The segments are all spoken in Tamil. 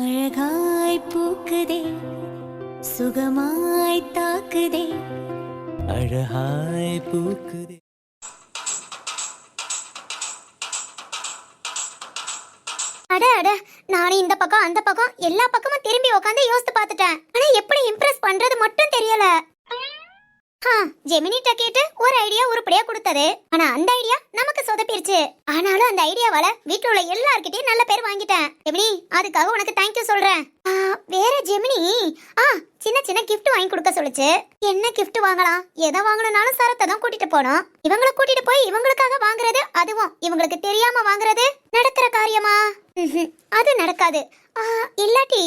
அழகாய் பூக்குதே சுகமாய் தாக்குதே அழகாய் பூக்குதே. அட அட, நானும் இந்த பக்கம் அந்த பக்கம் எல்லா பக்கமும் திரும்பி உட்காந்து யோசித்து பார்த்துட்டேன். ஆனா எப்படி இம்ப்ரெஸ் பண்றது மட்டும் தெரியல. ஜெமினிட்ட கேட்டு ஒரு ஐடியா உருப்படியா கொடுத்தது. ஆனா அந்த ஐடியா நமக்கு சொதப்பிருச்சு. ஆனாலும் அந்த ஐடியாவால வீட்டுல உள்ள எல்லார்கிட்டயும் நல்ல பேர் வாங்கிட்டேன். ஜெமினி, அதுக்காக உனக்கு தேங்க்யூ சொல்றேன். வேற ஜெமினி சின்ன சின்ன கிஃப்ட் வாங்கி கொடுக்க சொல்லுச்சு. என்ன கிஃப்ட் வாங்கலாம்? எதை வாங்கணும்னாலும் சரத்தை தான் கூட்டிட்டு போனோம். இவங்களை கூட்டிட்டு போய் இவங்களுக்காக வாங்குறது, அதுவும் இவங்களுக்கு தெரியாம வாங்குறது நடக்கிற காரியமா? அது நடக்காது. இல்லாட்டி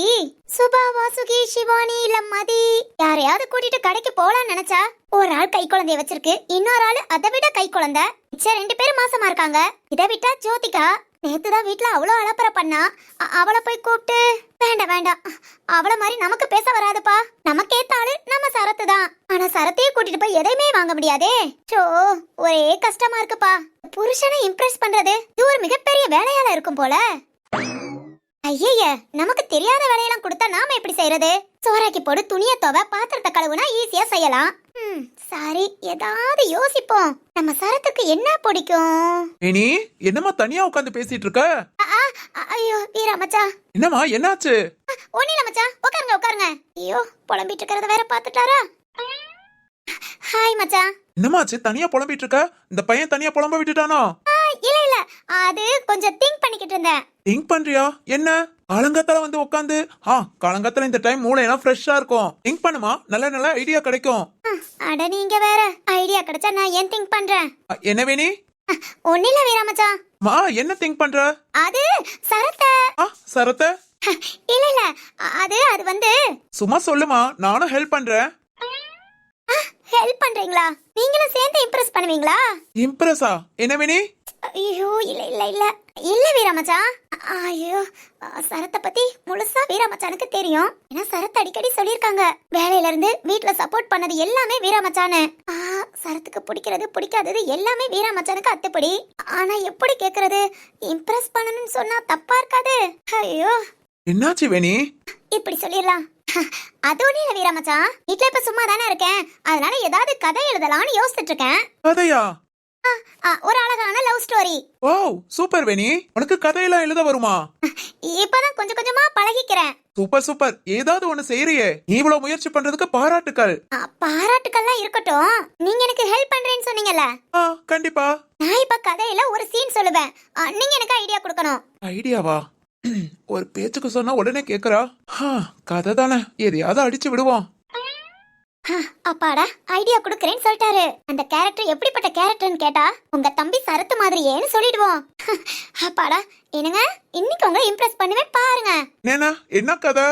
சுபா, வாசுகி, சிவானி இல்ல மதி யாரையாவது கூட்டிட்டு கடைக்கு போலான்னு நினைச்சா, ஒரு ஆள் கை குழந்தைய வச்சிருக்கு, இன்னொரு ஆள் அதை விட கை குழந்தை, மிச்சம் 2 பேரும் மாசமா இருக்காங்க. இதை விட்டா ஜோதிகா நேத்துதான் வீட்டுல அவ்வளோ அலப்பற பண்ணா. அவளை போய் கூப்பிட்டு வேண்டாம் வேண்டாம், அவளை மாதிரி நமக்கு பேச வராதுப்பா. நமக்கு ஏத்தாளு நம்ம சரத்து தான். ஆனா சரத்தையே கூட்டிட்டு போய் எதையுமே வாங்க முடியாதே. சோ ஒரே கஷ்டமா இருக்குப்பா. புருஷனை இம்ப்ரெஸ் பண்றது இது ஒரு மிகப்பெரிய வேலையால இருக்கும் போல. ஐய, நமக்கு தெரியாத வேலையெல்லாம் கொடுத்தா நாம எப்படி செய்யறது? சோறாக்கி போடு, துணியை துவை, பாத்திரத்தை கழுவுனா ஈஸியா செய்யலாம். சாரி, ஏதாவது யோசிப்போம். நம்ம சரத்துக்கு என்ன பிடிக்கும்? நீ என்னமா தனியா உட்கார்ந்து பேசிட்டு இருக்க? ஐயோ வீரா மச்சா. என்னமா என்னாச்சு? ஒண்ணில மச்சா, உட்காருங்க உட்காருங்க. ஐயோ, புலம்பிட்டு இருக்கிறத வேற பாத்துட்டாரா? ஹாய் மச்சா. என்னமாச்சு தனியா புலம்பிட்டு இருக்க? இந்த பையன் தனியா புலம்ப விட்டுட்டானோ? இல்ல இல்ல, அது கொஞ்சம் திங்க் பண்ணிக்கிட்டு இருந்தேன். திங்க் பண்றியா? என்ன காலங்கத்தால வந்து உட்காந்து? காலங்கத்தால இந்த டைம் மூளையெல்லாம் ஃப்ரெஷ்ஷா இருக்கும். திங்க் பண்ணுமா, நல்ல நல்ல ஐடியா கிடைக்கும். அட நீங்க வேற, ஐடியா கிடைச்சா நான் ஏன் திங்க் பண்றேன்? என்ன வேணி? ஒன்னில வீரா மச்சா. என்ன திங்க் பண்ற? அது சரத்த. சரத்த? இல்ல இல்ல, அது வந்து சும்மா சொல்லுமா, நானும் ஹெல்ப் பண்றேன். ஹெல்ப் பண்றீங்களா? நீங்களும் சேர்ந்து இம்ப்ரெஸ் பண்ணுவீங்களா? இம்ப்ரெஸா? என்ன வேணி? ஐயோ இல்ல இல்ல இல்ல இல்ல வீரா மச்சான். ஐயோ, சரத்தை பத்தி முழுசா வீரா மச்சானுக்கு தெரியும். ஏன்னா சரத் அடிக்கடி சொல்லிருக்காங்க, வேலையில இருந்து வீட்டுல சப்போர்ட் பண்ணது எல்லாமே வீரா மச்சானு. சரத்துக்கு பிடிக்கிறது பிடிக்காதது எல்லாமே வீரா மச்சானுக்கு அத்துப்படி. ஆனா எப்படி கேக்குறது? இம்ப்ரெஸ் பண்ணணும்னு சொன்னா தப்பா இருக்காது? ஐயோ, என்னாச்சு வேணி? இப்படி சொல்லிடலாம். அது ஒண்ணு இல்ல வீரா மச்சான், வீட்டுல இப்ப சும்மா தானே இருக்கேன், அதனால ஏதாவது கதை எழுதலாம்னு யோசிச்சுட்டு இருக்கேன். கதையா? ஒரு அழகான லவ் ஸ்டோரி. ஓ சூப்பர் வேணி, உனக்கு கதையெல்லாம் எழுத வருமா? இப்பதான் கொஞ்சம் கொஞ்சமா பழகிக்கிறேன். சூப்பர் சூப்பர், ஏதாவது ஒண்ணு செய்யறியே. நீ இவ்வளவு முயற்சி பண்றதுக்கு பாராட்டுக்கள். பாராட்டுக்கள்லாம் இருக்கட்டும், நீங்க எனக்கு ஹெல்ப் பண்றேன்னு சொன்னீங்கல்ல. கண்டிப்பா. நான் இப்ப கதையில ஒரு சீன் சொல்லுவேன், நீங்க எனக்கு ஐடியா கொடுக்கணும். ஐடியாவா? ஒரு பேச்சுக்கு சொன்னா உடனே கேக்குறா. கதை தானே, எதையாவது அடிச்சு விடுவோம். அப்பாடா, ஐடியா குடுக்கறேன்னு சொல்லிட்டாரு. அந்த கேரக்டர் எப்படிப்பட்ட கேரக்டர்னு கேட்டா, உங்க தம்பி சரத்து மாதிரியேன்னு சொல்லிடுவோம். அப்பாடா, என்னங்க இன்னைக்கு உங்களை இம்ப்ரெஸ் பண்ணுவேன் பாருங்க. என்ன கதை?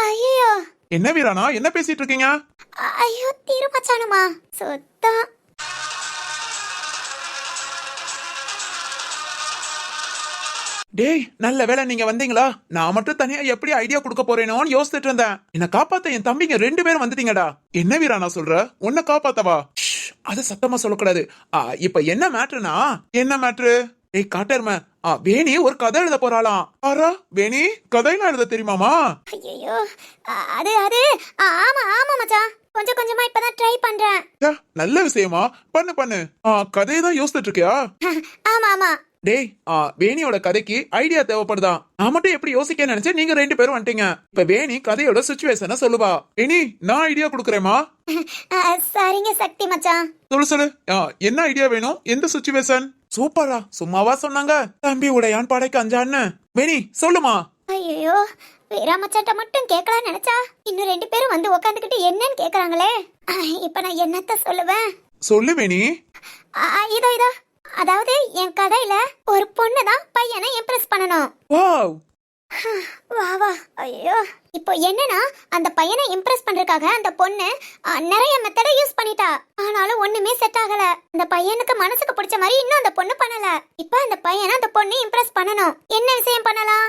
ஐயோ, என்ன வீரானா, என்ன பேசிட்டு இருக்கீங்க? ஐயோ திருமச்சானுமா சுத்தம். டேய், நல்ல வேலை நீங்க வந்தீங்களா. நான் மட்டும் தனியா எப்படி ஐடியா கொடுக்க போறேனோன்னு யோசிச்சுட்டு இருந்தேன். என்ன காப்பாத்த என் தம்பிங்க 2 பேரும் வந்துட்டீங்கடா. என்ன வீரானா சொல்ற? உன்னை காப்பாத்தவா? அது சத்தமா சொல்லக்கூடாது. இப்ப என்ன மேட்ருனா? என்ன மேட்ரு? ஏய் காட்டர்ம, வேணி ஒரு கதை எழுத போறாளாம். ஆரா, வேணி கதையெல்லாம் எழுத தெரியுமாமா? ஐயோ, அது ஆமா ஆமா மச்சான், கொஞ்சம் கொஞ்சமா இப்பதான் ட்ரை பண்றேன். நல்ல விஷயமா, பண்ணு பண்ணு. கதையை தான் யோசிச்சுட்டு இருக்கியா? ஆமா ஆமா. டேய், வேணியோட கதைக்கு ஐடியா தேவைப்படுதா? நான் மட்டும் எப்படி யோசிக்க நினைச்சேன், நீங்க 2 பேரும் வந்துட்டீங்க. இப்ப வேணி கதையோட சிச்சுவேஷனை சொல்லுவா. வேணி, நான் ஐடியா கொடுக்கறேமா. சரிங்க சக்தி மச்சான். சொல்லு. என்ன ஐடியா வேணும்? எந்த சிச்சுவேஷன்? சூப்பரா, சும்மாவா சொன்னாங்க தம்பி உடையான் படைக்கு அஞ்சான்னு. வேணி சொல்லுமா. ஐயோ, வீரா மச்சான்ட்ட மட்டும் கேட்கலாம்னு நினைச்சா இன்னும் 2 பேரும் வந்து உட்காந்துக்கிட்டு என்னன்னு கேக்குறாங்களே. இப்ப நான் என்னத்த சொல்லுவேன்? சொல்லு வேணி. இதோ அதாவது என் கதையில ஒரு பொண்ணு தான் பையனை இம்ப்ரெஸ் பண்ணணும். வாவ், வா வா. ஐயோ, இப்போ என்னன்னா அந்த பையனை இம்ப்ரெஸ் பண்றதுக்காக அந்த பொண்ணு நிறைய மெத்தட யூஸ் பண்ணிட்டா. ஆனாலும் ஒண்ணுமே செட் ஆகல. அந்த பையனுக்கு மனசுக்கு பிடிச்ச மாதிரி இன்னும் அந்த பொண்ணு பண்ணல. இப்போ அந்த பையனை அந்த பொண்ணு இம்ப்ரெஸ் பண்ணணும். என்ன விஷயம் பண்ணலாம்?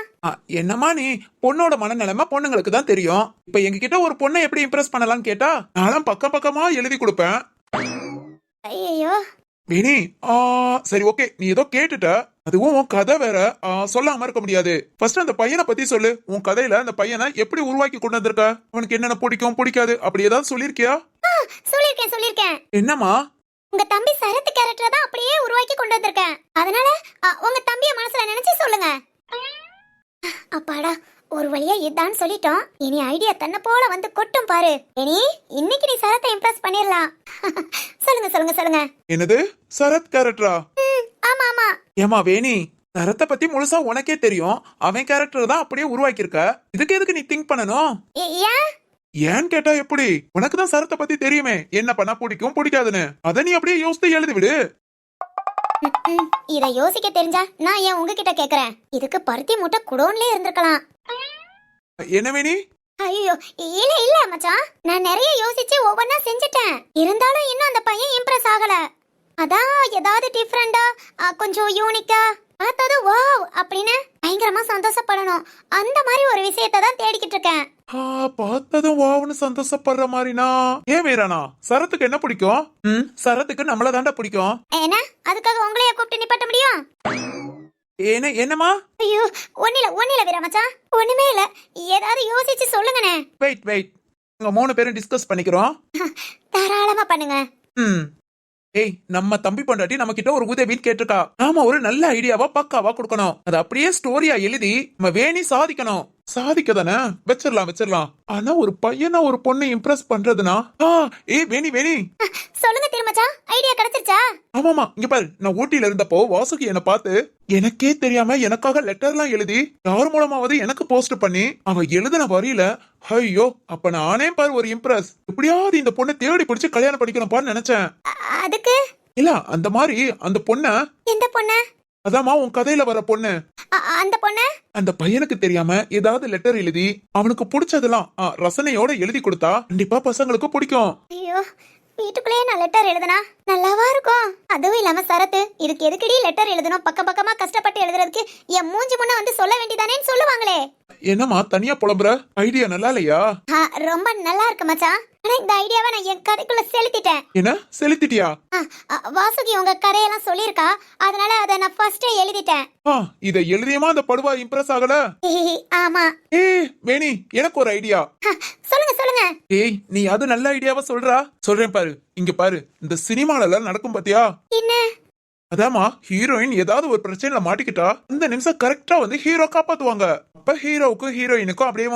என்னமா நீ, பொண்ணோட மனநிலைமை பொண்ணுங்களுக்கு தான் தெரியும். இப்ப எங்க கிட்ட ஒரு பொண்ணை எப்படி இம்ப்ரெஸ் பண்ணலாம்னு கேட்டா நான் பக்கமா எழுதி கொடுப்பேன். ஐயோ வேணி, சரி ஓகே, நீ ஏதோ கேட்டுட்ட. அதுவும் உன் கதை வேற. சொல்லாம இருக்க முடியாது. ஃபர்ஸ்ட் அந்த பையனை பத்தி சொல்லு. உன் கதையில அந்த பையனை எப்படி உருவாக்கி கொண்டு வந்திருக்க? அவனுக்கு என்னென்ன பிடிக்கும் பிடிக்காது அப்படி ஏதாவது சொல்லிருக்கியா? சொல்லிருக்கேன். என்னம்மா? உங்க தம்பி சரத் கேரக்டர் தான் அப்படியே உருவாக்கி கொண்டு வந்திருக்கேன். அதனால உங்க தம்பிய மனசுல நினைச்சு சொல்லுங்க. அப்பாடா, ஒரு வழியா இதான் சொல்லிட்டோம். இனி ஐடியா தன்னை போல வந்து கொட்டும் பாரு. இனி இன்னைக்கு நீ சரத்தை இம்ப்ரெஸ் பண்ணிரலாம். சொல்லுங்க. என்னது சரத் கேரக்டரா? ஆமா. ஏமா வேணி, சரத்தை பத்தி முழுசா உனக்கே தெரியும். அவன் கேரக்டர் தான் அப்படியே உருவாக்கி இருக்க. இதுக்கு எதுக்கு நீ திங்க் பண்ணணும்? ஏன் ஏன்னு கேட்டா எப்படி? உனக்கு தான் சரத்தை பத்தி தெரியுமே, என்ன பண்ணா பிடிக்கும் பிடிக்காதுன்னு. அத நீ அப்படியே யோசித்து எழுதி விடு. இத யோசிக்க தெரிஞ்சா நான் ஏன் உங்ககிட்ட கேக்குறேன்? இதுக்கு பருத்தி மூட்டை குடோன்லயே இருந்திருக்கலாம். என்ன வேணி? ஐயோ இல்ல மச்சான், நான் நிறைய யோசிச்சு ஒவ்வொன்னா செஞ்சுட்டேன். இருந்தாலும் இன்னும் அந்த பையன் இம்ப்ரெஸ் ஆகல. அதான் ஏதாவது டிஃபரெண்டா, கொஞ்சம் யூனிக்கா பார்த்தது வாவ் அப்படின்னு பயங்கரமா சந்தோஷப்படணும். அந்த மாதிரி ஒரு விஷயத்தை தான் தேடிக்கிட்டு இருக்கேன். பார்த்ததும் வாவ்னு சந்தோஷப்படுற மாதிரினா ஏன் வீரானா? சரத்துக்கு என்ன பிடிக்கும்? சரத்துக்கு நம்மள தாண்டா பிடிக்கும். என்ன அதுக்காக உங்களைய கூப்பிட்டு நிப்பாட்ட முடியும்? என்னமா? ஐயோ ஒன்னில வீரா மச்சான், ஒண்ணுமே இல்ல. ஏதாவது யோசிச்சு சொல்லுங்கண்ணே. வெயிட் உங்க 3 பேரும் டிஸ்கஸ் பண்ணிக்கிறோம். தாராளமா பண்ணுங்க. ஏய், நம்ம தம்பி பொண்டாட்டி நம்ம கிட்ட ஒரு உதவின்னு கேட்டிருக்கா. நாம ஒரு நல்ல ஐடியாவா பக்காவா கொடுக்கணும். அது அப்படியே ஸ்டோரியா எழுதி நம்ம வேணி சாதிக்கணும். சாதிக்க தானே வச்சிடலாம். ஆனா ஒரு பையனா ஒரு பொண்ணை இம்ப்ரெஸ் பண்றதுனா வேணி சொல்லுங்க திருமச்சா, ஐடியா கிடைச்சிருச்சா? ஆமாமா, இங்க பாரு. நான் ஊட்டியில இருந்தப்போ வாசுகி என்ன பார்த்து எனக்கே தெரியாம எனக்காக லெட்டர்லாம் எழுதி யார் மூலமாவது எனக்கு போஸ்ட் பண்ணி அவ எழுதின வரியில, ஐயோ அப்ப நானே பாரு ஒரு இம்ப்ரெஸ். எப்படியாவது இந்த பொண்ணை தேடி பிடிச்சு கல்யாணம் படிக்கணும்பான்னு நினைச்சேன். அதுக்கு இல்ல அந்த மாதிரி அந்த பொண்ண. எந்த பொண்ணு? அதாமா உன் கதையில வர பொண்ணு. அந்த பொண்ணு அந்த பையனுக்கு தெரியாம ஏதாவது லெட்டர் எழுதி அவனுக்கு பிடிச்சதெல்லாம் ரசனையோட எழுதி கொடுத்தா கண்டிப்பா பசங்களுக்கு பிடிக்கும். ஐயோ, வீட்டுக்குள்ளேயே நான் லெட்டர் எழுதுனா நல்லாவா இருக்கும்? அதுவும் இல்லாம சரத்து, இதுக்கு எதுக்கடி லெட்டர் எழுதணும்? பக்கமா கஷ்டப்பட்டு எழுதுறதுக்கு என் மூஞ்சி முன்ன வந்து சொல்ல வேண்டியதானேன்னு சொல்லுவாங்களே. என்னமா தனியா புலம்புற? ஐடியா நல்லா இல்லையா? ரொம்ப நல்லா இருக்கு மச்சான். ஆனா இந்த ஐடியாவை நான் என் கதைக்குள்ள செலுத்திட்டேன். என்ன செலுத்திட்டியா? வாசுகி உங்க கதையெல்லாம் சொல்லிருக்கா, அதனால அதை நான் ஃபர்ஸ்டே எழுதிட்டேன். இத எழுதியமா அந்த படுவா இம்ப்ரெஸ் ஆகல? ஆமா. வேணி, எனக்கு ஒரு ஐடியா. சொல்லுங்க. ஏய், நீ அது நல்ல ஐடியாவா சொல்றேன் பாரு. இங்க பாரு, இந்த சினிமால எல்லாம் நடக்கும் பாத்தியா? என்ன? அதாமா, ஹீரோயின் ஏதாவது ஒரு பிரச்சனைல மாட்டிக்கிட்டா இந்த நிமிஷம் கரெக்டா வந்து ஹீரோ காப்பாத்துவாங்க. அப்ப ஹீரோவுக்கும் ஹீரோயினுக்கும் அப்படியே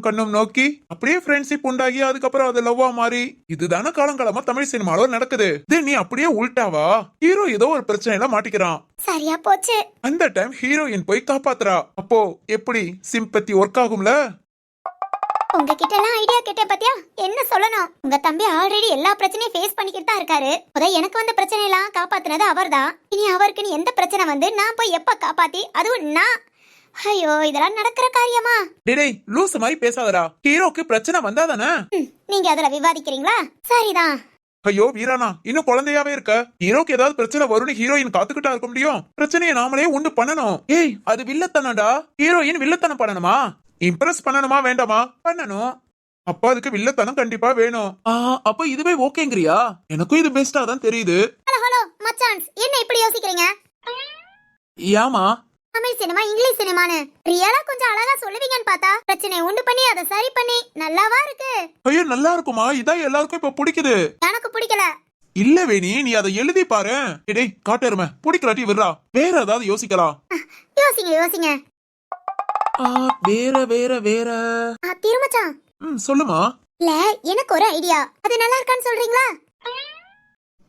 கண்ணும் நோக்கி அப்படியே ஃப்ரெண்ட்ஷிப் உண்டாகி அதுக்கப்புறம் அது லவ்வா மாறி இதுதானே காலங்காலமா தமிழ் சினிமால நடக்குது. இது நீ அப்படியே உள்டாவா, ஹீரோ ஏதோ ஒரு பிரச்சனைல மாட்டிக்கிறான். சரியா போச்சு. அந்த டைம் ஹீரோயின் போய் காப்பாத்துறா. அப்போ எப்படி சிம்பத்தி ஒர்க் ஆகும்ல? உங்ககிட்ட எல்லாம் ஐடியா கேட்டேன் பாத்தியா? என்ன சொல்லணும்? உங்க தம்பி ஆல்ரெடி எல்லா பிரச்சனையும் ஃபேஸ் பண்ணிக்கிட்டு தான் இருக்காரு. எனக்கு வந்த பிரச்சனை எல்லாம் காப்பாத்துனது அவர்தான். இனி அவருக்கு எந்த பிரச்சனை வந்து நான் போய் எப்ப காப்பாத்தி, அதுவும் நான். ஐயோ, இதெல்லாம் நடக்கிற காரியமா? டேய் லூஸ் மாதிரி பேசாதடா. ஹீரோக்கு பிரச்சனை வந்தாதானே நீங்க அதுல விவாதிக்கிறீங்களா? சரிதான். ஐயோ வீரானா, இன்னும் குழந்தையாவே இருக்க. ஹீரோக்கு ஏதாவது பிரச்சனை வரும்னு ஹீரோயின் காத்துக்கிட்டா இருக்க முடியும்? பிரச்சனையை நாமளே உண்டு பண்ணணும். ஏய், அது வில்லத்தனடா. ஹீரோயின் வில்லத்தனம் பண்ணணுமா? இம்ப்ரெஸ் பண்ணணுமா வேண்டாமா? பண்ணணும். அப்ப அதுக்கு வில்லத்தனம் கண்டிப்பா வேணும். அப்ப இதுவே ஓகேங்கறியா? எனக்கும் இது பெஸ்டா தான் தெரியுது. ஹலோ மச்சான்ஸ், என்ன இப்படி யோசிக்கிறீங்க? ஏமா தமிழ் சினிமா இங்கிலீஷ் சினிமான்னு ரியலா கொஞ்சம் அழகா சொல்லுவீங்கன்னு பார்த்தா பிரச்சனை உண்டு பண்ணி அதை சரி பண்ணி நல்லாவா இருக்கு? ஐயோ நல்லா இருக்குமா? இதான் எல்லாருக்கும் இப்ப பிடிக்குது. எனக்கு பிடிக்கல. இல்ல வேணி, நீ அதை எழுதி பாரு. டேய் காட்டேருமே, பிடிக்கலாட்டி விடுறா. வேற ஏதாவது யோசிக்கலாம். யோசிங்க. வேற திருமச்சான். சொல்லுமா. இல்ல, எனக்கு ஒரு ஐடியா. அது நல்லா இருக்கான்னு சொல்றீங்களா?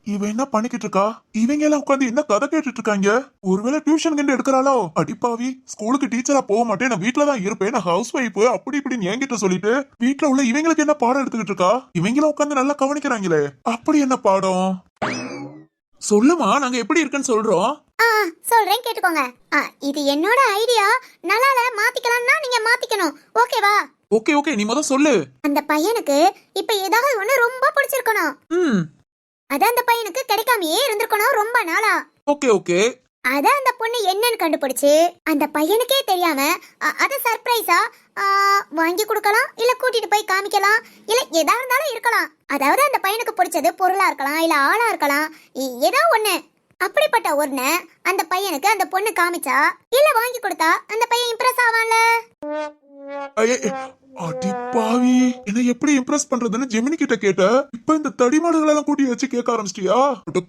இவ என்ன பண்ணிக்கிட்டு இருக்கா? இவங்க எல்லாம் உட்காந்து என்ன கதை கேட்டுட்டு இருக்காங்க? ஒருவேளை டியூஷன் கண்டு எடுக்கிறாளோ? அடிப்பாவி, ஸ்கூலுக்கு டீச்சரா போக மாட்டேன், நான் வீட்டுலதான் இருப்பேன், நான் ஹவுஸ் ஒய்ஃப் அப்படி இப்படின்னு என்கிட்ட சொல்லிட்டு வீட்டுல உள்ள இவங்களுக்கு என்ன பாடம் எடுத்துக்கிட்டு இருக்கா? இவங்களும் உட்காந்து நல்லா கவனிக்கிறாங்களே, அப்படி என்ன பாடம்? சொல்லுமா, நாங்க எப்படி இருக்குன்னு சொல்றோம். சொல்றேன் கேட்டுக்கோங்க. இது என்னோட ஐடியா. நல்லா மாத்திக்கலாம்னா நீங்க மாத்திக்கணும். ஓகேவா? ஓகே, நீ முத சொல்லு. அந்த பையனுக்கு இப்ப ஏதாவது ஒண்ணு ரொம்ப பிடிச்சிருக்கணும். அது அந்த பையனுக்கு கிடைக்காமயே இருந்திருக்கணும் ரொம்ப நாளா. ஓகே. அத அந்த பொண்ணு என்னன்னு கண்டுபிடிச்சு அந்த பையனுக்கே தெரியாம அத சர்ப்ரைஸா வாங்கி கொடுக்கலாம், இல்ல கூட்டிட்டு போய் காமிக்கலாம், இல்ல எதா இருந்தாலும் இருக்கலாம். அதாவது அந்த பையனுக்கு பிடிச்சது பொருளா இருக்கலாம், இல்ல ஆளா இருக்கலாம், ஏதோ ஒண்ணு. அப்படிப்பட்ட ஒண்ணு அந்த பையனுக்கு அந்த பொண்ணு காமிச்சா இல்ல வாங்கி கொடுத்தா அந்த பையன் இம்ப்ரெஸ் ஆவான்ல. அடி பாவி, என்ன எப்படி இம்ப்ரெஸ் பண்றதுன்னு ஜெமினி கிட்ட கேட்ட. இப்ப இந்த தடிமாடுகள் எல்லாம் கூட்டி வச்சு கேட்க ஆரம்பிச்சிட்டியா?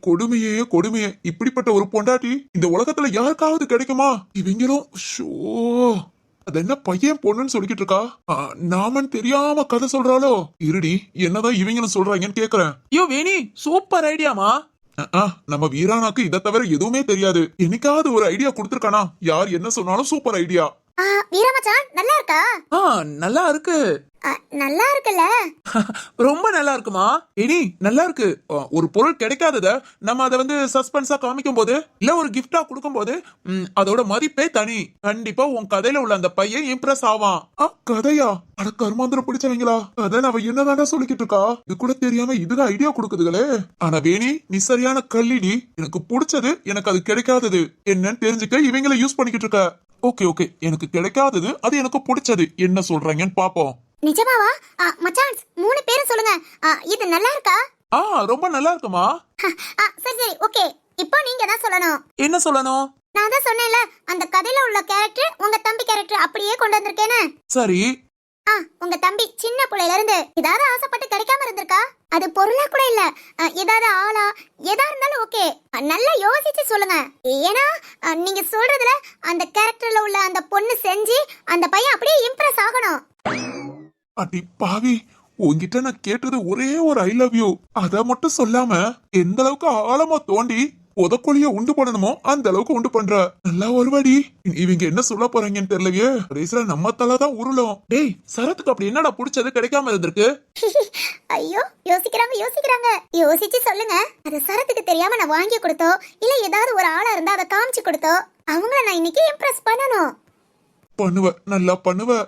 கொடுமையே கொடுமையே, இப்படிப்பட்ட ஒரு பொண்டாட்டி இந்த உலகத்துல யாருக்காவது கிடைக்குமா? இவங்களும் ஷோ, அது என்ன பையன் பொண்ணுன்னு சொல்லிக்கிட்டு இருக்கா? நாமன்னு தெரியாம கதை சொல்றாளோ? இருடி, என்னதான் இவங்களும் சொல்றாங்கன்னு கேக்குறேன். ஐயோ வேணி, சூப்பர் ஐடியாமா. நம்ம வீரானாக்கு இதை தவிர எதுவுமே தெரியாது. என்னைக்காவது ஒரு ஐடியா கொடுத்திருக்கானா? யார் என்ன சொன்னாலும் சூப்பர் ஐடியா. வீரமச்சான் நல்லா இருக்கா? நல்லா இருக்கு. நல்லா இருக்குல்ல? ரொம்ப நல்லா இருக்குமா. இனி நல்லா இருக்கு. ஒரு பொருள் கிடைக்காதத நம்ம அதை வந்து சஸ்பென்ஸா காமிக்கும் போது இல்ல ஒரு கிஃப்டா கொடுக்கும் போது அதோட மதிப்பே தனி. கண்டிப்பா உன் கதையில உள்ள அந்த பையன் இம்ப்ரெஸ் ஆவான். கதையா? அட கர்மாந்திரம் பிடிச்சவங்களா? அதான் அவ என்னதானே சொல்லிக்கிட்டு இருக்கா? இது கூட தெரியாம இதுதான் ஐடியா கொடுக்குதுகளே. ஆனா வேணி, நீ சரியான கல்லிடி. எனக்கு பிடிச்சது எனக்கு அது கிடைக்காதது என்னன்னு தெரிஞ்சுக்க இவங்களை யூஸ் பண்ணிக்கிட்டு இருக்க. ஓகே ஓகே, எனக்கு கிடைக்காதது அது எனக்கு பிடிச்சது என்ன சொல்றாங்கன்னு பாப்போம். நிஜமாவா? மச்சான் 3 பேரும் சொல்லுங்க. இது நல்லா இருக்கா? ரொம்ப நல்லா இருக்குமா. சரி சரி ஓகே, இப்போ நீங்க தான் சொல்லணும். என்ன சொல்லணும்? நான் தான் சொன்னேன்ல, அந்த கதையில உள்ள கேரக்டர் உங்க தம்பி கேரக்டர் அப்படியே கொண்டு வந்திருக்கேன்னு. சரி. உங்க தம்பி சின்ன புள்ளையில இருந்து ஏதாவது ஆசைப்பட்டு கிடைக்காம இருந்திருக்கா? அது பொருளா கூட இல்ல, ஏதாவது ஆளா எதா இருந்தாலும் ஓகே, நல்லா யோசிச்சு சொல்லுங்க. ஏன்னா நீங்க சொல்றதுல அந்த கேரக்டர்ல உள்ள அந்த பொண்ணு செஞ்சு அந்த பையன் அப்படியே இம்ப்ரெஸ் ஆகணும். அடி பாவி, உன்கிட்ட நான் கேட்டது ஒரே ஒரு ஐ லவ் யூ. அத மட்டும் சொல்லாம எந்த அளவுக்கு ஆழமா தோண்டி உதக்கொலிய உண்டு பண்ணணுமோ அந்த அளவுக்கு உண்டு பண்ற. நல்லா ஒருவாடி. இவங்க என்ன சொல்ல போறாங்கன்னு தெரியலையே. கடைசியில நம்ம தலைதான் உருளும். டேய் சரத்துக்கு அப்படி என்னடா பிடிச்சது கிடைக்காம இருந்திருக்கு? ஐயோ யோசிக்கிறாங்க. யோசிச்சு சொல்லுங்க. அது சரத்துக்கு தெரியாம நான் வாங்கி கொடுத்தோ இல்ல ஏதாவது ஒரு ஆளா இருந்தா அதை காமிச்சு கொடுத்தோ அவங்கள நான் இன்னைக்கு இம்ப்ரெஸ் பண்ணணும். பண்ணுவ, நல்லா பண்ணுவ.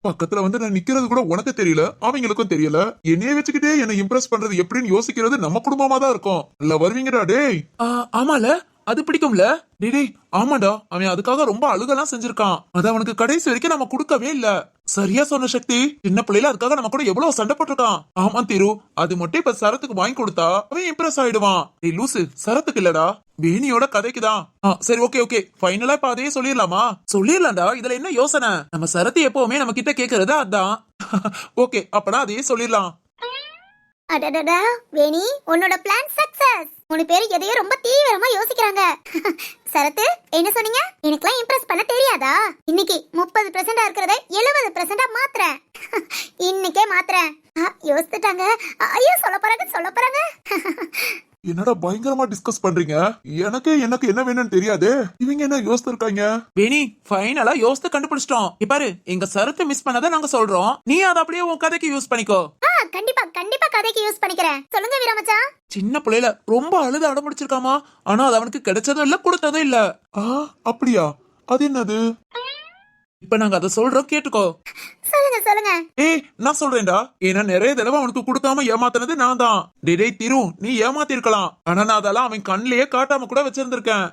பக்கத்துல வந்து நான் நிக்கிறது கூட உனக்கு தெரியல, அவங்களுக்கும் தெரியல. என்னைய வச்சுக்கிட்டே என்ன இம்ப்ரெஸ் பண்றது எப்படின்னு யோசிக்கிறது நம்ம குடும்பமா தான் இருக்கும். நல்லா வருவீங்கடா டேய். ஆமால, அது பிடிக்கும்ல. டேய் ஆமாடா, அவன் அதுக்காக ரொம்ப அழுகலாம் செஞ்சிருக்கான். அது அவனுக்கு கடைசி வரைக்கும் நம்ம கொடுக்கவே இல்ல. சரியா சொன்ன சக்தி. சின்ன பிள்ளைல அதுக்காக நம்ம கூட எவ்வளவு சண்டை போட்டிருக்கான். ஆமா திரு, அது மட்டும் இப்ப சரத்துக்கு வாங்கி கொடுத்தா அவன் இம்ப்ரெஸ் ஆயிடுவான். டேய் லூசு, சரத்துக்கு இல்லடா வேணியோட கதைக்குதான். சரி ஓகே ஓகே, ஃபைனலா இப்ப அதையே சொல்லிடலாமா? சொல்லிடலாம்டா, இதுல என்ன யோசனை? நம்ம சரத்து எப்பவுமே நம்ம கிட்ட கேக்குறது அதான். ஓகே, அப்பனா அதையே சொல்லிடலாம். அடடடா வேணி, உன்னோட பிளான் சக்சஸ். 3 பேரும் எதையோ ரொம்ப தீவிரமா யோசிக்கிறாங்க. சரத்து என்ன சொன்னீங்க? எனக்குலாம் இம்ப்ரெஸ் பண்ண தெரியாதா? இன்னைக்கு 30% இருக்கிறத 70% மாத்துறேன். இன்னைக்கே மாத்துறேன். யோசிச்சுட்டாங்க. ஐயோ சொல்ல போறாங்க. என்னடா பயங்கரமா டிஸ்கஸ் பண்றீங்க? எனக்கு என்ன வேணும்னு தெரியாது. இவங்க என்ன யோசிச்சிருக்காங்க? வேணி ஃபைனலா யோசித்து கண்டுபிடிச்சிட்டோம். பாரு, எங்க சரத்து மிஸ் பண்ணதை நாங்க சொல்றோம், நீ அதை அப்படியே உன் கதைக்கு யூஸ் பண்ணிக்கோ. கண்டிப்பா கதைக்கு யூஸ் பண்ணிக்கிறேன். சொல்லுங்க வீரமச்சான். சின்ன பிள்ளைல ரொம்ப அழுது அடம்பிடிச்சிருக்காமா. ஆனா அது அவனுக்கு கிடைச்சதும் இல்ல கொடுத்ததும் இல்ல. அப்படியா? அது என்னது? இப்ப நாங்க அதை சொல்றோம், கேட்டுக்கோ. சொல்லுங்க. ஏய் நான் சொல்றேன்டா. ஏன்னா நிறைய தடவை அவனுக்கு கொடுக்காம ஏமாத்தினது நான் தான். டேய் திரு, நீ ஏமாத்தி இருக்கலாம். ஆனா நான் அதெல்லாம் அவன் கண்ணிலேயே காட்டாம கூட வச்சிருந்திருக்கேன்.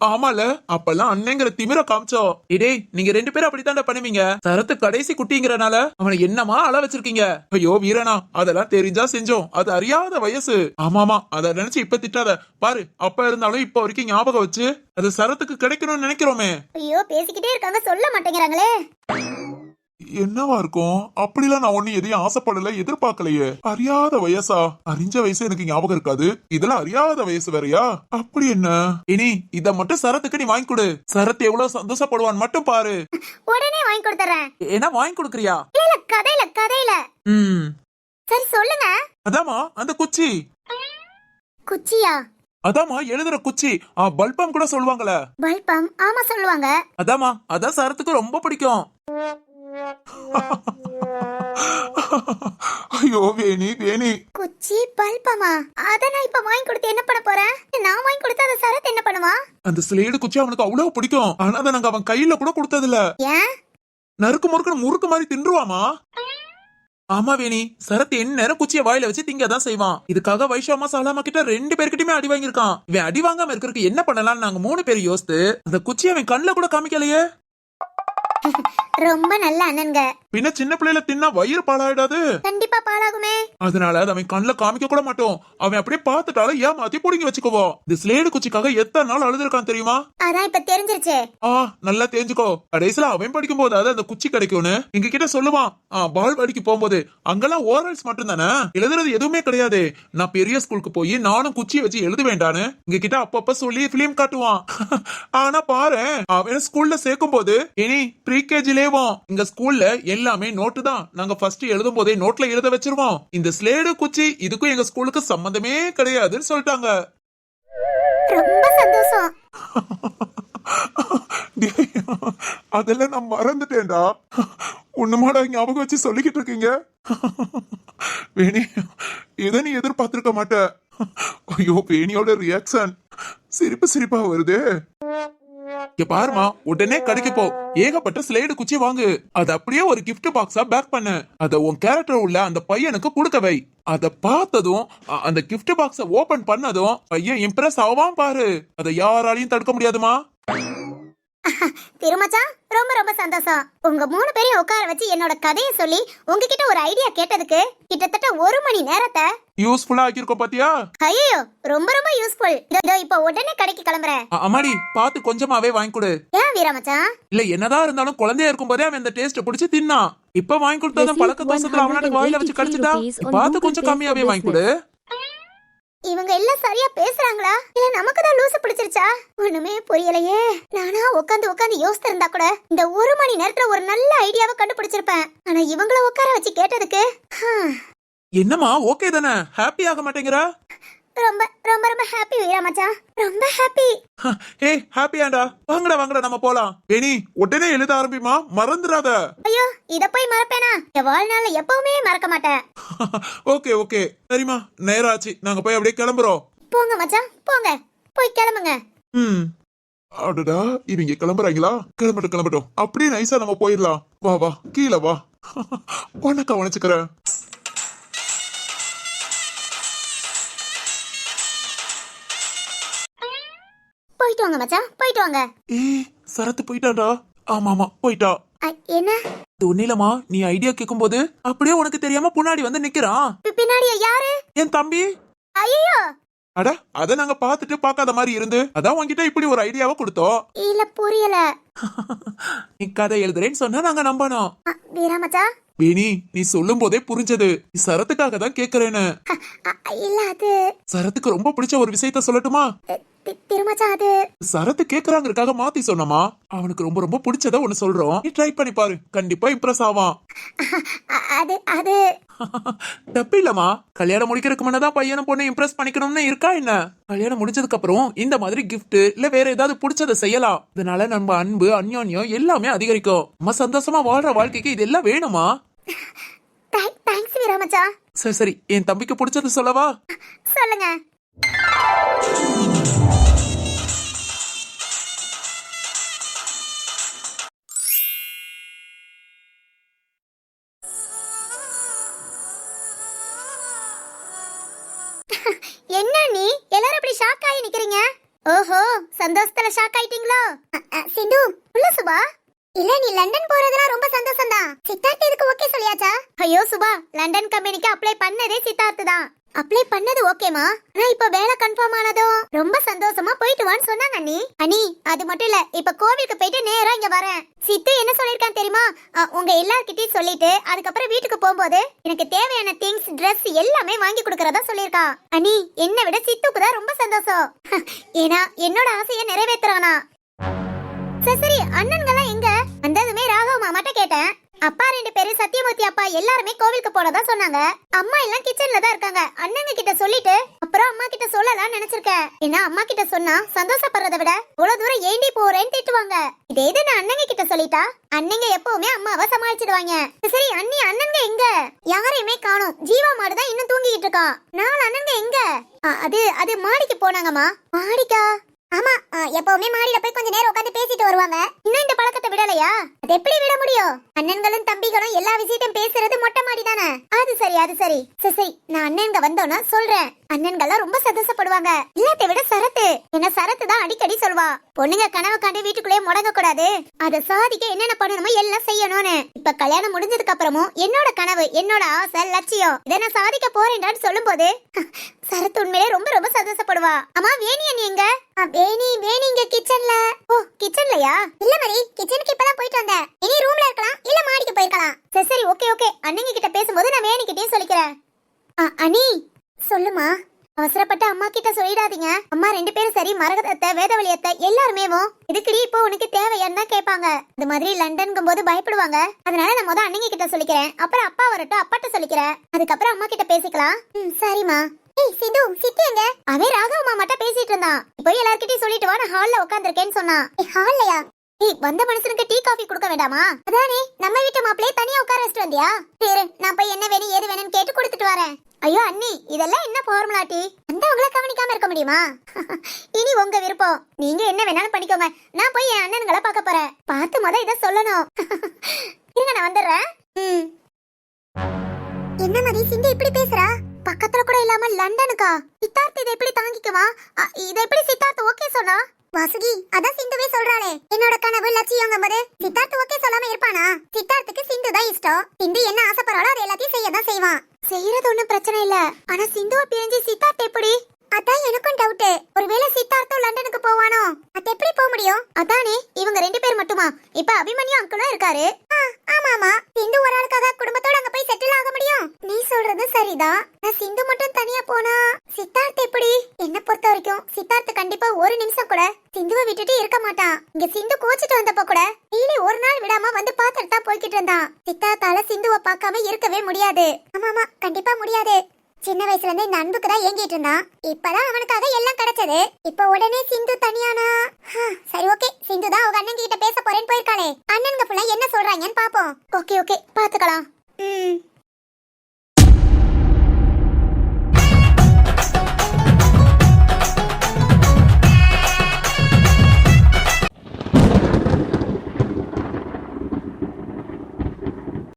ஆமால, அப்பெல்லாம் அண்ணங்கிற திமிர காமிச்சோம். டேய் நீங்க 2 பேரும் அப்படித்தாண்டா பண்ணுவீங்க. சரத்து கடைசி குட்டிங்கிறனால அவனை என்னமா அழ வச்சிருக்கீங்க. ஐயோ வீரனா, அதெல்லாம் தெரிஞ்சா செஞ்சோம். அது அறியாத வயசு. ஆமாமா, அத நினைச்சு இப்ப திட்டாத. பாரு, அப்ப இருந்தாலும் இப்ப வரைக்கும் ஞாபகம் வச்சு அது சரத்துக்கு கிடைக்கணும்னு நினைக்கிறோமே. ஐயோ பேசிக்கிட்டே இருக்காங்க, சொல்ல மாட்டேங்கிறாங்களே. என்னவா இருக்கும்? அப்படிலாம் நான் ஒண்ணு எதையும் ஆசைப்படல, எதிர்பார்க்கலையே. அறியாத வயசா? அறிஞ்ச வயசு எனக்கு ஞாபகம் இருக்காது, இதெல்லாம் அறியாத வயசு வேறையா? அப்படி என்ன? இனி இத மட்டும் சரத்துக்கு நீ வாங்கி கொடு. சரத் எவ்வளவு சந்தோஷப்படுவான் மட்டும் பாரு. உடனே வாங்கி கொடுத்துறேன். என்ன வாங்கி கொடுக்கறியா? இல்ல கதையில. சரி சொல்லுங்க. அதாமா அந்த குச்சி. குச்சியா? அதாமா எழுதுற குச்சி. பல்பம் கூட சொல்லுவாங்கல. பல்பம்? ஆமா சொல்லுவாங்க. அதாமா, அதான் சரத்துக்கு ரொம்ப பிடிக்கும். ஐயோ வேணி. குச்சி பல்பமா? அத நான் இப்ப வாங்கி கொடுத்து என்ன பண்ண போறேன்? நான் வாங்கி கொடுத்தா அத சரத் என்ன பண்ணுவா? அந்த ஸ்லேடு குச்சி அவனுக்கு அவ்வளவு பிடிக்கும். ஆனா அத நாங்க அவன் கையில கூட கொடுத்தது இல்ல. ஏன்? நறுக்கு முறுக்கு மாதிரி தின்றுவாமா. ஆமா வேணி, சரத் என்ன நேரம் குச்சிய வாயில வச்சு திங்கதான் செய்வான். இதுக்காக வைஷாமா சாலாமா கிட்ட 2 பேர்கிட்டயுமே அடி வாங்கியிருக்கான். இவன் அடி வாங்காம இருக்கிறதுக்கு என்ன பண்ணலாம்னு நாங்க 3 பேர் யோசித்து அந்த குச்சியை அவன் கண்ணுல கூட காமிக்கலையே. ரொம்ப நல்ல அண்ணன்ங்க. பின்ன சின்ன பிள்ளைல தின்னா வயிறு பாலாயிடாது. கண்டிப்பா பாழாகுமே. அதனால அதை அவன் கண்ணுல காமிக்க கூட மாட்டோம். அவன் அப்படியே பார்த்துட்டாலும் ஏமாத்தி புடுங்கி வச்சுக்குவோம். இந்த ஸ்லேடு குச்சிக்காக எத்தனை நாள் அழுதுருக்கான் தெரியுமா? அதான் இப்ப தெரிஞ்சிருச்சு. நல்லா தெரிஞ்சுக்கோ. கடைசியில அவன் படிக்கும் போது அந்த குச்சி கிடைக்கும்னு எங்க கிட்ட சொல்லுவான். பால்வாடிக்கு போகும்போது அங்கெல்லாம் ஓரல்ஸ் மட்டும் தானே, எழுதுறது எதுவுமே கிடையாது. நான் பெரிய ஸ்கூலுக்கு போய் நானும் குச்சியை வச்சு எழுத வேண்டான்னு எங்க கிட்ட அப்பப்ப சொல்லி பிலிம் காட்டுவான். ஆனா பாரு, அவன் ஸ்கூல்ல சேர்க்கும் போது இனி ப்ரீகேஜிலேவும் எங்க ஸ்கூல்ல எல்லாமே நோட்டு தான். நாங்க ஃபர்ஸ்ட் எழுதும் போதே நோட்ல எழுத வச்சிருவோம். இந்த ஸ்லேடு குச்சி இதுக்கும் எங்க ஸ்கூலுக்கு சம்பந்தமே கிடையாதுன்னு சொல்லிட்டாங்க. ரொம்ப சந்தோஷம். அதெல்லாம் நான் மறந்துட்டேன்டா. உன்னமாடா ஞாபகம் வச்சு சொல்லிக்கிட்டு இருக்கீங்க. வேணி, இதை நீ எதிர்பார்த்திருக்க மாட்ட. ஐயோ, வேணியோட ரியாக்ஷன் சிரிப்பா வருது. இங்க பாருமா, உடனே கடைக்கு போ, ஏகப்பட்ட ஸ்லைடு குச்சி வாங்கு. அது அப்படியே ஒரு gift பாக்ஸா பேக் பண்ணு. அத உன் கேரக்டர் உள்ள அந்த பையனுக்கு கொடுக்க வை. அத பார்த்ததும் அந்த gift பாக்ஸ ஓபன் பண்ணதும் பையன் இம்ப்ரெஸ் ஆவான் பாரு. அத யாராலையும் தடுக்க முடியாதுமா. திருமச்சா, ரொம்ப ரொம்ப சந்தோஷம். உங்க 3 பேரையும் உட்கார வச்சு என்னோட கதையை சொல்லி உங்ககிட்ட ஒரு ஐடியா கேட்டதுக்கு கிட்டத்தட்ட 1 மணி நேரத்தை யூஸ்ஃபுல்லா ஆக்கிருக்கோம் பாத்தியா? ஐயோ, ரொம்ப ரொம்ப யூஸ்ஃபுல். இப்போ உடனே கடைக்கு கிளம்புறேன். அம்மாடி, பார்த்து கொஞ்சமாவே வாங்கி கொடு. ஏன் வீரமச்சான்? இல்ல, என்னதான் இருந்தாலும் குழந்தையா இருக்கும் போதே அவன் இந்த டேஸ்ட் பிடிச்சு தின்னா. இப்ப வாங்கி கொடுத்தாதான் பழக்க தோசத்துல அவனாட்டு வாயில வச்சு கடிச்சிட்டா. பார்த்து கொஞ்சம் கம்மியாவே வாங்கி கொடு. இவங்க எல்லாம் சரியா பேசுறாங்களா இல்ல நமக்கு தான் லூசு பிடிச்சிருச்சா? ஒண்ணுமே புரியலையே. நானா உட்காந்து யோசிச்சிருந்தா கூட இந்த 1 மணி நேரத்துல ஒரு நல்ல ஐடியாவை கண்டுபிடிச்சிருப்பேன். ஆனா இவங்கள உட்கார வச்சு கேட்டதுக்கு என்னமா ஓகே தானே? ஹாப்பி ஆக மாட்டேங்கிறா? ரொம்ப ரொம்ப ரொம்ப ஹாப்பி வீரமச்சான், ரொம்ப ஹாப்பி. ஏய், ஹாப்பியாண்டா? வாங்கடா நம்ம போலாம். வேணி, உடனே எழுத ஆரம்பிமா, மறந்துடாத. ஐயோ, இத போய் மறப்பேனா? என் வாழ்நாள்ல எப்பவுமே மறக்க மாட்டேன். ஓகே சரிமா, நேரம் ஆச்சு. நாங்க போய் அப்படியே கிளம்புறோம். போங்க மச்சான், போங்க, போய் கிளம்புங்க. அடடா, இவங்க கிளம்புறாங்களா? கிளம்பட்டும். அப்படியே நைஸா நம்ம போயிடலாம். வா கீழே வா. உன்னை கவனிச்சுக்கிறேன். போயிட்டு வாங்க மச்சான், போயிட்டு வாங்க. சரத்து போயிட்டாடா. ஆமா போயிட்டா. என்ன? ஒன்னிலமா, நீ ஐடியா கேட்கும் போது அப்படியே உனக்கு தெரியாம பின்னாடி வந்து நிக்கிறான். பின்னாடியா? யாரு? என் தம்பி. ஐயோ, அட, அத நாங்க பாத்துட்டு பாக்காத மாதிரி இருந்து அதான் உன்கிட்ட இப்படி ஒரு ஐடியாவை கொடுத்தோம். இல்ல புரியல. நீ கதை எழுதுறேன்னு சொன்னா நாங்க நம்பணும். வீரமச்சா, வேணி, நீ சொல்லும் போதே புரிஞ்சது நீ சரத்துக்காக தான் கேக்குறேன்னு. இல்ல, அது சரத்துக்கு ரொம்ப பிடிச்ச ஒரு விஷயத்த சொல்லட்டுமா? திருமச்சா, அது சரத்து கேக்குறாங்கிறதுக்காக மாத்தி சொன்னமா. அவனுக்கு ரொம்ப ரொம்ப பிடிச்சத ஒன்னு சொல்றோம், நீ ட்ரை பண்ணி பாரு, கண்டிப்பா இம்ப்ரெஸ் ஆவான். அது தப்பு இல்லமா. கல்யாணம் முடிக்கிறதுக்கு முன்னதான் பையனும் பொண்ணு இம்ப்ரெஸ் பண்ணிக்கணும்னு இருக்கா என்ன? கல்யாணம் முடிச்சதுக்கு அப்புறம் இந்த மாதிரி கிஃப்ட் இல்ல வேற ஏதாவது பிடிச்சதை செய்யலாம். இதனால நம்ம அன்பு, அந்யோன்யம் எல்லாமே அதிகரிக்கும். நம்ம சந்தோஷமா வாழ்ற வாழ்க்கைக்கு இதெல்லாம் வேணுமா? தேங்க்ஸ் வீரமச்சா. சரி, என் தம்பிக்கு பிடிச்சது சொல்லவா? சொல்லுங்க. என்ன நீ எல்லாரும் அப்படி ஷாக் ஆகி நிக்கிறீங்க? ஓஹோ, சந்தோஷத்துல ஷாக் ஆயிட்டீங்களோ? சிந்து, உள்ள சுபா. இல்ல, நீ லண்டன் போறதுலாம் ரொம்ப சந்தோஷம் தான். சித்தார்த் இதுக்கு ஓகே சொல்லியாச்சா? ஐயோ சுபா, லண்டன் கம்பெனிக்கு அப்ளை பண்ணதே சித்தார்த் தான். அப்ளை பண்ணது ஓகேமா? நான் இப்ப வேலை கன்ஃபார்ம் ஆனதும் ரொம்ப சந்தோஷமா போயிட்டு வான்னு சொன்னாங்க அண்ணி. அண்ணி, அது மட்டும் இல்ல, இப்ப கோவிலுக்கு போயிட்டு நேரா இங்க வரேன். சித்து என்ன சொல்லிருக்கான் தெரியுமா? உங்க எல்லார்கிட்டயும் சொல்லிட்டு அதுக்கப்புறம் வீட்டுக்கு போகும்போது எனக்கு தேவையான திங்ஸ், ட்ரெஸ் எல்லாமே வாங்கி கொடுக்கறதா சொல்லிருக்கான். அண்ணி, என்னை விட சித்துக்கு தான் ரொம்ப சந்தோஷம். ஏன்னா என்னோட ஆசையை நிறைவேற்றுறானா. சரி, அண்ணன்கெல்லாம் எங்க? வந்ததுமே ராகவ் மாமாட்ட கேட்டேன். அப்பா 2 பேரும், சத்தியமூர்த்தி அப்பா எல்லாருமே கோவிலுக்கு போறதா சொன்னாங்க. அம்மா எல்லாம் கிச்சன்ல தான் இருக்காங்க. அண்ணங்க கிட்ட சொல்லிட்டு அப்புறம் அம்மா கிட்ட சொல்லலாம்னு நினைச்சிருக்கேன். ஏன்னா அம்மா கிட்ட சொன்னா சந்தோஷப்படுறதை விட இவ்வளவு தூரம் ஏண்டி போறேன்னு திட்டுவாங்க. இதே இது நான் அண்ணங்க கிட்ட சொல்லிட்டா அண்ணங்க எப்பவுமே அம்மாவை சமாளிச்சிடுவாங்க. சரி அண்ணி, அண்ணங்க எங்க? யாரையுமே காணோம். ஜீவா மாடு தான் இன்னும் தூங்கிட்டு இருக்கான். 4 அண்ணங்க எங்க? அது மாடிக்கு போனாங்கம்மா. மாடிக்கா? ஆமா எப்பவுமே மாடியில போய் கொஞ்ச நேரம் உட்காந்து பேசிட்டு வருவாங்க. இன்னும் இந்த பழக்கத்தை விடலையா? அது எப்படி விட முடியும்? அண்ணன்களும் தம்பிகளும் எல்லா விஷயத்தையும் பேசுறது மொட்டை மாடி தானே. அது சரி சரி சரி, நான் அண்ணன்க வந்தோன்னா சொல்றேன். அண்ணன்கள்லாம் ரொம்ப சந்தோஷப்படுவாங்க. எல்லாத்தை விட சரத்து, என்ன சரத்து தான் அடிக்கடி சொல்வா, பொண்ணுங்க கனவு காண்டு வீட்டுக்குள்ளேயே முடங்க கூடாது, அதை சாதிக்க என்னென்ன பண்ணணுமோ எல்லாம் செய்யணும்னு. இப்ப கல்யாணம் முடிஞ்சதுக்கு அப்புறமும் என்னோட கனவு, என்னோட ஆசை, லட்சியம் இதை நான் சாதிக்க போறேன்டான்னு சொல்லும் போது சரத்து உண்மையிலே ரொம்ப ரொம்ப சந்தோஷப்படுவா. அம்மா வேணி அண்ணி எங்க? வேணி இங்க கிச்சன்ல. ஓ கிச்சன்லயா? இல்ல மரி, கிச்சனுக்கு இப்பதான் போயிட்டு வந்தேன். இனி ரூம்ல இருக்கலாம் இல்ல மாடிக்கு போயிருக்கலாம். சரி சரி ஓகே ஓகே, அண்ணங்க கிட்ட பேசும்போது நான் வேணி கிட்டயும் சொல்லிக்கிறேன். அண்ணி சொல்லுமா. அவசரப்பட்டு அம்மா கிட்ட சொல்லிடாதீங்க. அம்மா 2 பேரும் சரி, மரகதத்தை வேதவழியத்தை எல்லாருமேவும் இதுக்குடி இப்போ உனக்கு தேவையான்னு தான் கேட்பாங்க. இந்த மாதிரி லண்டன்கும் போது பயப்படுவாங்க. அதனால நான் முத அண்ணங்க கிட்ட சொல்லிக்கிறேன், அப்புறம் அப்பா வரட்டும் அப்பாட்ட சொல்லிக்கிறேன், அதுக்கப்புறம் அம்மா கிட்ட பேசிக்கலாம். சரிமா. ஏய் சிந்து, சித்தி எங்க? அவன் ராகவமா மட்டும் பேசிட்டு இருந்தான். இப்போ எல்லார்கிட்டயும் சொல்லிட்டு வா, நான் ஹால்ல உட்கார்ந்திருக்கேன்னு சொன்னான். ஹால்லயா? ஏய் வந்த மனுஷனுக்கு டீ காஃபி கொடுக்க வேண்டாமா? அதானே நம்ம வீட்டு மாப்பிளையே தனியா உட்கார வச்சிட்டு வந்தியா? சரி நான் போய் என்ன வேணும் ஏது வேணும்னு கேட்டு கொடுத்துட்டு வரேன். ஐயோ அண்ணி, இதெல்லாம் என்ன ஃபார்முலா டீ? வந்தவங்கள கவனிக்காம இருக்க முடியுமா? இனி உங்க விருப்பம், நீங்க என்ன வேணாலும் பண்ணிக்கோங்க. நான் போய் என் அண்ணன்களை பார்க்க போறேன். பார்த்து முத இதை சொல்லணும். இருங்க நான் வந்துடுறேன். என்ன மாதிரி சிந்து இப்படி பேசுறா? பக்கத்துல கூட இல்லாம லண்டனுக்கா? சித்தார்த் இதை எப்படி தாங்கிக்குவா? இதை எப்படி சித்தார்த் ஓகே சொன்னா? வாசுகி, அதான் சிந்துவே சொல்றாளே, என்னோட கனவு லட்சியங்கும்போது சித்தார்த் ஓகே சொல்லாம இருப்பானா? சித்தார்த்துக்கு சிந்து தான் இஷ்டம். சிந்து என்ன ஆசைப்படுறாளோ அது எல்லாத்தையும் செய்யதான் செய்வான். செய்யறது ஒண்ணும் பிரச்சனை இல்ல, ஆனா சிந்துவை பிரிஞ்சு சித்தார்த் எப்படி? அதான் எனக்கும் டவுட். ஒருவேளை சித்தார்த்தும் லண்டனுக்கு போவானோ? அது எப்படி போக முடியும்? அதானே இவங்க 2 பேர் மட்டுமா? இப்ப அபிமன்யு அங்கிளும் இருக்காரு. ஆமா சிந்து ஒரு ஆளுக்காக குடும்பத்தோட அங்க போய் செட்டில் ஆக முடியும். நீ சொல்றது சரிதான். நான் சிந்து மட்டும் தனியா போனா சித்தார்த் எப்படி? என்ன பொறுத்த வரைக்கும் சித்தார்த் கண்டிப்பா ஒரு நிமிஷம் கூட சிந்துவை விட்டுட்டு இருக்க மாட்டான். இங்க சிந்து கோச்சிட்டு வந்தப்ப கூட டெய்லி ஒரு நாள் விடாம வந்து பாத்துட்டு தான் போய்கிட்டு இருந்தான். சித்தார்த்தால சிந்துவை பார்க்காம இருக்கவே முடியாது. ஆமா கண்டிப்பா முடியாது. சின்ன வயசுல இருந்து இந்த அன்புக்கு தான் ஏங்கிட்டு இருந்தான். இப்பதான் அவனுக்காக எல்லாம் கிடைச்சது. இப்ப உடனே சிந்து தனியானா? சரி ஓகே, சிந்து தான் அவங்க அண்ணன் கிட்ட பேச போறேன்னு போயிருக்காளே, அண்ணனுங்க ஃபுல்லா என்ன சொல்றாங்கன்னு பாப்போம். ஓகே பாத்துக்கலாம்.